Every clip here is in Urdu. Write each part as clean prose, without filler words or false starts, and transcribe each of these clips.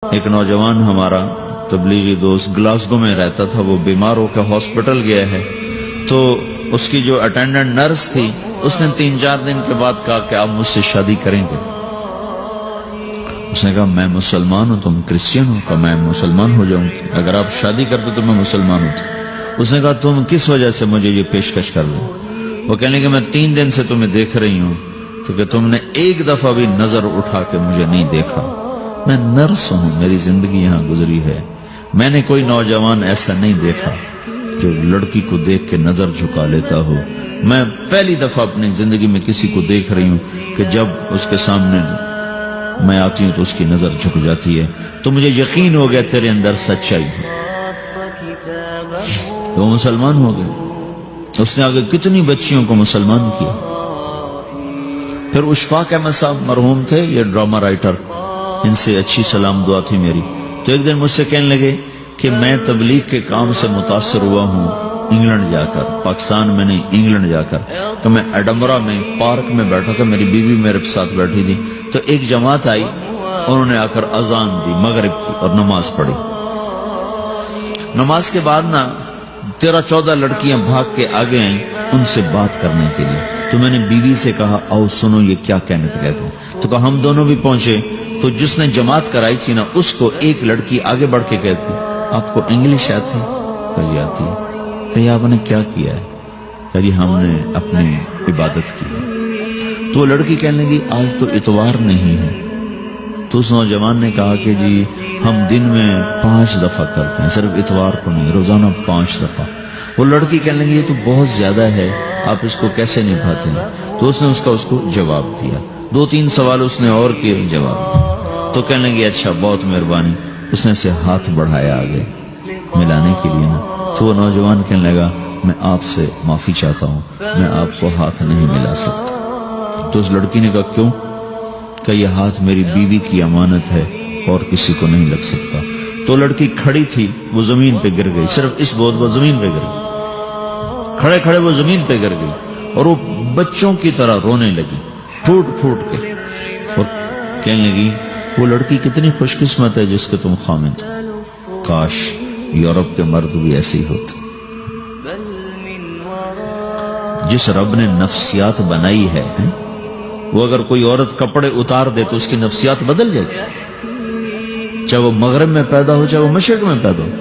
ایک نوجوان ہمارا تبلیغی دوست گلاسگو میں رہتا تھا، وہ بیمار ہو کے ہاسپٹل گیا ہے، تو اس کی جو اٹینڈنٹ نرس تھی اس نے 3-4 دن کے بعد کہا کہ آپ مجھ سے شادی کریں گے؟ اس نے کہا میں مسلمان ہوں، تم کرسچن ہو؟ کہا میں مسلمان ہو جاؤں، اگر آپ شادی کر دو تو میں مسلمان ہوں۔ اس نے کہا تم کس وجہ سے مجھے یہ پیشکش کر دو؟ وہ کہنے کہ میں 3 دن سے تمہیں دیکھ رہی ہوں تو کہ تم نے ایک دفعہ بھی نظر اٹھا کے مجھے نہیں دیکھا، میں نرس ہوں، میری زندگی یہاں گزری ہے، میں نے کوئی نوجوان ایسا نہیں دیکھا جو لڑکی کو دیکھ کے نظر جھکا لیتا ہو، میں پہلی دفعہ اپنی زندگی میں کسی کو دیکھ رہی ہوں کہ جب اس کے سامنے میں آتی ہوں تو اس کی نظر جھک جاتی ہے، تو مجھے یقین ہو گیا تیرے اندر سچائی ہے۔ تو مسلمان ہو گئے۔ اس نے آگے کتنی بچیوں کو مسلمان کیا۔ پھر اشفاق احمد صاحب مرحوم تھے، یہ ڈرامہ رائٹر، ان سے اچھی سلام دعا تھی میری، تو ایک دن مجھ سے کہنے لگے کہ میں تبلیغ کے کام سے متاثر ہوا ہوں انگلینڈ جا کر، پاکستان میں نہیں، انگلینڈ جا کر۔ تو میں ایڈنبرا میں پارک میں بیٹھا تھا، میری بیوی میرے ساتھ بیٹھی تھی، تو ایک جماعت آئی، انہوں نے آ کر اذان دی مغرب کی اور نماز پڑھی۔ نماز کے بعد 13-14 لڑکیاں بھاگ کے آگے آئیں ان سے بات کرنے کے لیے، تو میں نے بیوی سے کہا آؤ سنو یہ کیا کہنے کہتے ہیں، تو کہا ہم دونوں بھی پہنچے، تو جس نے جماعت کرائی تھی اس کو ایک لڑکی آگے بڑھ کے کہتی آپ کو انگلش آتی؟ کہی آتی ہے۔ کہی آپ نے کیا کیا ہے؟ کہی ہم نے اپنی عبادت کی۔ تو لڑکی کہنے لگی آج تو اتوار نہیں ہے، تو اس نوجوان نے کہا کہ جی ہم دن میں 5 دفعہ کرتے ہیں، صرف اتوار کو نہیں، روزانہ 5 دفعہ۔ وہ لڑکی کہنے لگی یہ تو بہت زیادہ ہے، آپ اس کو کیسے نبھاتے ہیں؟ تو اس نے اس کو جواب دیا، 2-3 سوال اس نے اور کیے، جواب دیا۔ تو کہنے لگی اچھا بہت مہربانی، اس نے سے ہاتھ بڑھایا آگے ملانے کے لیے تو وہ نوجوان کہنے لگا میں آپ سے معافی چاہتا ہوں، میں آپ کو ہاتھ نہیں ملا سکتا۔ تو اس لڑکی نے کہا کیوں؟ کہ یہ ہاتھ میری بیوی کی امانت ہے اور کسی کو نہیں لگ سکتا۔ تو لڑکی کھڑی تھی، وہ زمین پہ گر گئی، صرف اس بہت وہ زمین پہ گر گئی، کھڑے کھڑے وہ زمین پہ گر گئی اور وہ بچوں کی طرح رونے لگی پھوٹ پھوٹ کے، اور کہنے لگی وہ لڑکی کتنی خوش قسمت ہے جس کے تم خامد، کاش یورپ کے مرد بھی ایسے ہی ہوتے۔ جس رب نے نفسیات بنائی ہے وہ اگر کوئی عورت کپڑے اتار دے تو اس کی نفسیات بدل جاتی، چاہے وہ مغرب میں پیدا ہو چاہے وہ مشرق میں پیدا ہو۔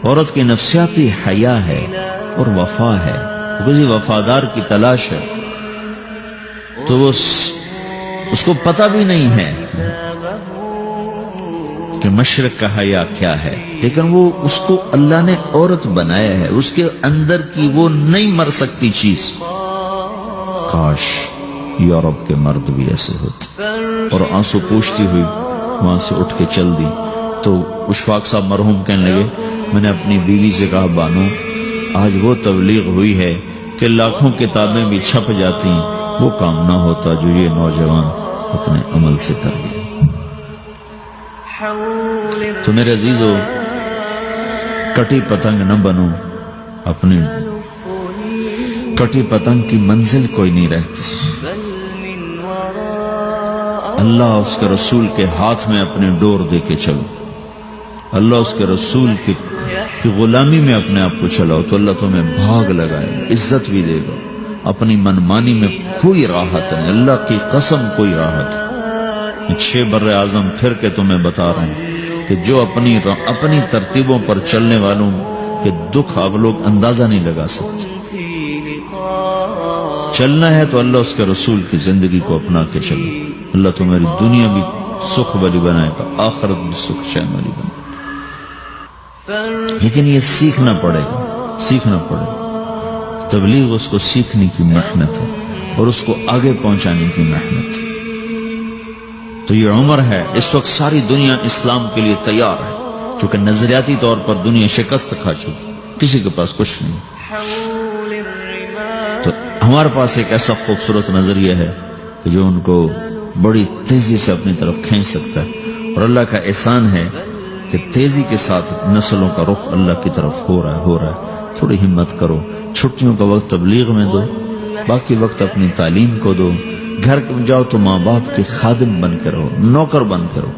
عورت کی نفسیاتی حیا ہے اور وفا ہے، کسی وفادار کی تلاش ہے، تو وہ اس کو پتہ بھی نہیں ہے کہ مشرق کا حیا کیا ہے، لیکن وہ اس کو اللہ نے عورت بنایا ہے، اس کے اندر کی وہ نہیں مر سکتی چیز۔ کاش یورپ کے مرد بھی ایسے ہوتے۔ اور آنسو پوچھتی ہوئی وہاں سے اٹھ کے چل دی۔ تو اشفاق صاحب مرحوم کہنے لگے میں نے اپنی بیوی سے کہا بانو آج وہ تبلیغ ہوئی ہے کہ لاکھوں کتابیں بھی چھپ جاتی، وہ کام نہ ہوتا جو یہ نوجوان اپنے عمل سے کر لیا۔ تو میرے عزیزو کٹی پتنگ نہ بنو، اپنی کٹی پتنگ کی منزل کوئی نہیں رہتی۔ اللہ اس کے رسول کے ہاتھ میں اپنے ڈور دے کے چلو، اللہ اس کے رسول کی غلامی میں اپنے آپ کو چلاؤ تو اللہ تمہیں بھاگ لگائے گا، عزت بھی دے گا۔ اپنی منمانی میں کوئی راحت نہیں، اللہ کی قسم کوئی راحت نہیں۔ 6 بر اعظم پھر کے تمہیں بتا رہا ہوں کہ جو اپنی ترتیبوں پر چلنے والوں کے دکھ آپ لوگ اندازہ نہیں لگا سکتے۔ چلنا ہے تو اللہ اس کے رسول کی زندگی کو اپنا کے چلو، اللہ تمہاری دنیا بھی سکھ والی بنائے گا، آخرت بھی سکھ چین والی بنائے گا۔ لیکن یہ سیکھنا پڑے گا، سیکھنا پڑے گا۔ تبلیغ اس کو سیکھنے کی محنت ہے اور اس کو آگے پہنچانے کی محنت ہے۔ تو یہ عمر ہے، اس وقت ساری دنیا اسلام کے لیے تیار ہے، چونکہ نظریاتی طور پر دنیا شکست کھا چکی، کسی کے پاس کچھ نہیں۔ تو ہمارے پاس ایک ایسا خوبصورت نظریہ ہے کہ جو ان کو بڑی تیزی سے اپنی طرف کھینچ سکتا ہے، اور اللہ کا احسان ہے کہ تیزی کے ساتھ نسلوں کا رخ اللہ کی طرف ہو رہا ہے۔ تھوڑی ہمت کرو، چھٹیوں کا وقت تبلیغ میں دو، باقی وقت اپنی تعلیم کو دو، گھر جاؤ تو ماں باپ کے خادم بن کے رہو، نوکر بن کے رہو۔